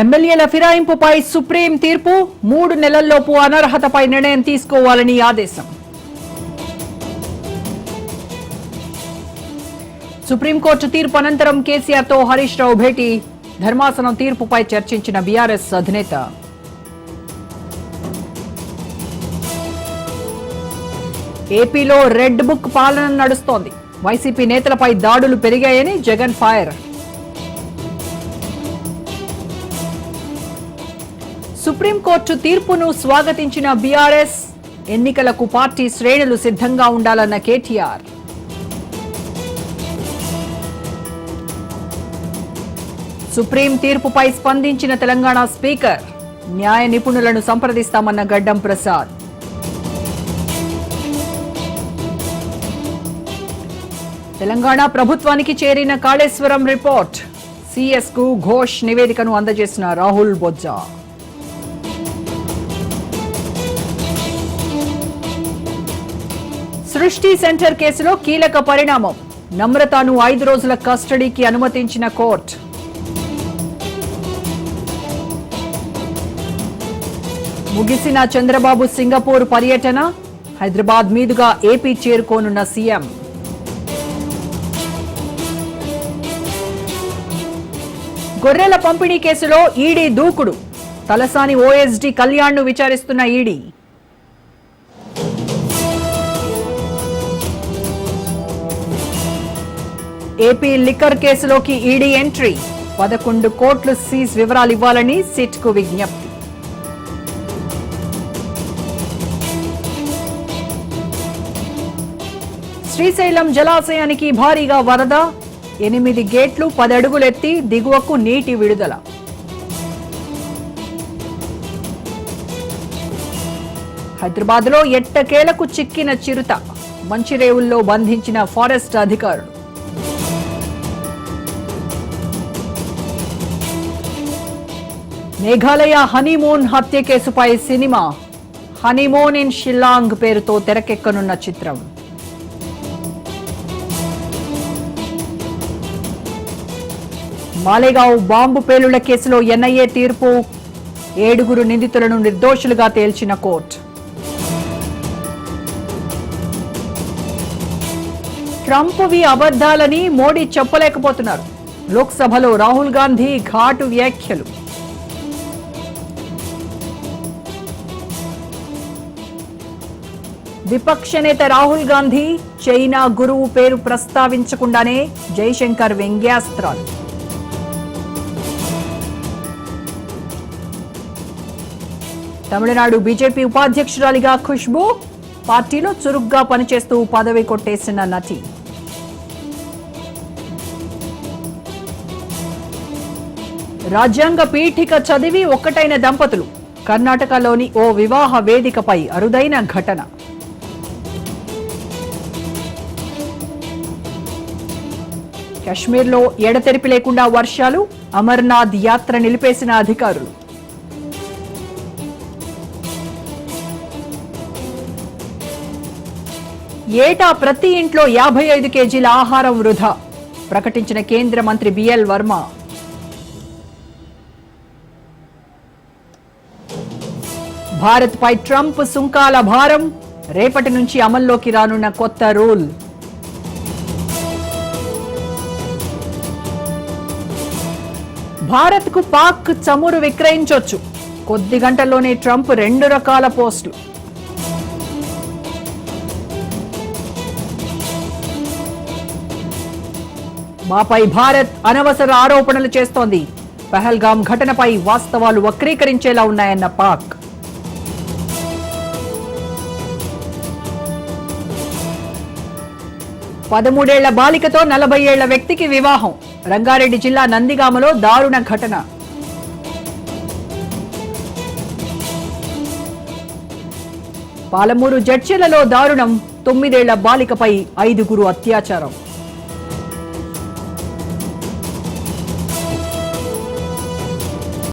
ఎమ్మెల్యేల ఫిరాయింపుపై సుప్రీం తీర్పు 3 నెలల్లోపు అనర్హతపై నిర్ణయం తీసుకోవాలని ఆదేశం. సుప్రీంకోర్టు తీర్పు అనంతరం కేసీఆర్తో హరీష్ రావు భేటీ. ధర్మాసనం తీర్పుపై చర్చించిన బీఆర్ఎస్ అధినేత. ఏపీలో రెడ్ బుక్ పాలన నడుస్తోంది. వైసీపీ నేతలపై దాడులు పెరిగాయని జగన్ ఫైర్. సుప్రీంకోర్టు తీర్పును స్వాగతించిన బీఆర్ఎస్. ఎన్నికలకు పార్టీ శ్రేణులు సిద్ధంగా ఉండాలన్న కేటీఆర్. సుప్రీం తీర్పుపై స్పందించిన తెలంగాణ స్పీకర్. న్యాయ నిపుణులను సంప్రదిస్తామన్న గడ్డం ప్రసాద్. తెలంగాణ ప్రభుత్వానికి చేరిన కాళేశ్వరం రిపోర్ట్. సీఎస్ కు ఘోష్ నివేదికను అందజేసిన రాహుల్ బొజ్జా. సృష్టి సెంటర్ కేసులో కీలక పరిణామం. నమ్రతను 5 రోజుల కస్టడీకి అనుమతించిన కోర్టు. ముగిసిన చంద్రబాబు సింగపూర్ పర్యటన. హైదరాబాద్ మీదుగా ఏపీ చేరుకోనున్న సీఎం. గొర్రెల పంపిణీ కేసులో ఈడీ దూకుడు. తలసాని ఓఎస్డీ కళ్యాణ్ను విచారిస్తున్న ఈడీ. ఏపీ లిక్కర్ కేసులోకి ఈడీ ఎంట్రీ. 11 కోట్లు సీజ్ వివరాలు ఇవ్వాలని సిట్కు విజ్ఞప్తి. శ్రీశైలం జలాశయానికి భారీగా వరద. 8 గేట్లు 10 అడుగులెత్తి దిగువకు నీటి విడుదల. హైదరాబాద్లో ఎట్టకేలకు చిక్కిన చిరుత. మంచిరేవుల్లో బంధించిన ఫారెస్ట్ అధికారులు. మేఘాలయ హనీమూన్ హత్య కేసుపై సినిమా. హనీమూన్ ఇన్ షిల్లాంగ్ పేరుతో తెరకెక్కనున్న చిత్రం. మాలేగావ్ బాంబు పేలుళ్ల కేసులో ఎన్ఐఏ తీర్పు. 7 నిందితులను నిర్దోషులుగా తేల్చిన కోర్టు. ట్రంప్వి అబద్ధాలని మోడీ చెప్పలేకపోతున్నారు. లోక్సభలో రాహుల్ గాంధీ ఘాటు వ్యాఖ్యలు. విపక్ష నేత రాహుల్ గాంధీ చైనా గురువు పేరు ప్రస్తావించకుండానే జైశంకర్ వ్యంగ్యాస్త్రాలు. తమిళనాడు బీజేపీ ఉపాధ్యక్షురాలిగా ఖుష్బూ. పార్టీలో చురుగ్గా పనిచేస్తూ పదవి కొట్టేసిన నటి. రాజ్యాంగ పీఠిక చదివి ఒక్కటైన దంపతులు. కర్ణాటకలోని ఓ వివాహ వేదికపై అరుదైన ఘటన. కశ్మీర్లో ఎడతెరిపి లేకుండా వర్షాలు. అమర్నాథ్ యాత్ర నిలిపేసిన అధికారులు. ఏటా ప్రతి ఇంట్లో 55 కేజీల ఆహారం వృధా. ప్రకటించిన కేంద్ర మంత్రి బిఎల్ వర్మ. భారత్పై ట్రంప్ సుంకాల భారం. రేపటి నుంచి అమల్లోకి రానున్న కొత్త రూల్. భారత్కు పాక్ చమురు విక్రయించొచ్చు. కొద్ది గంటల్లోనే ట్రంప్ 2 రకాల పోస్టులు. మాపై భారత్ అనవసర ఆరోపణలు చేస్తోంది. పహల్గాం ఘటనపై వాస్తవాలు వక్రీకరించేలా ఉన్నాయన్న పాక్. పదమూడేళ్ల బాలికతో 40 ఏళ్ల వ్యక్తికి వివాహం. రంగారెడ్డి జిల్లా నందిగామలో దారుణ ఘటన. పాలమూరు జడ్చర్లలో దారుణం. 9 ఏళ్ల బాలికపై 5 అత్యాచారం.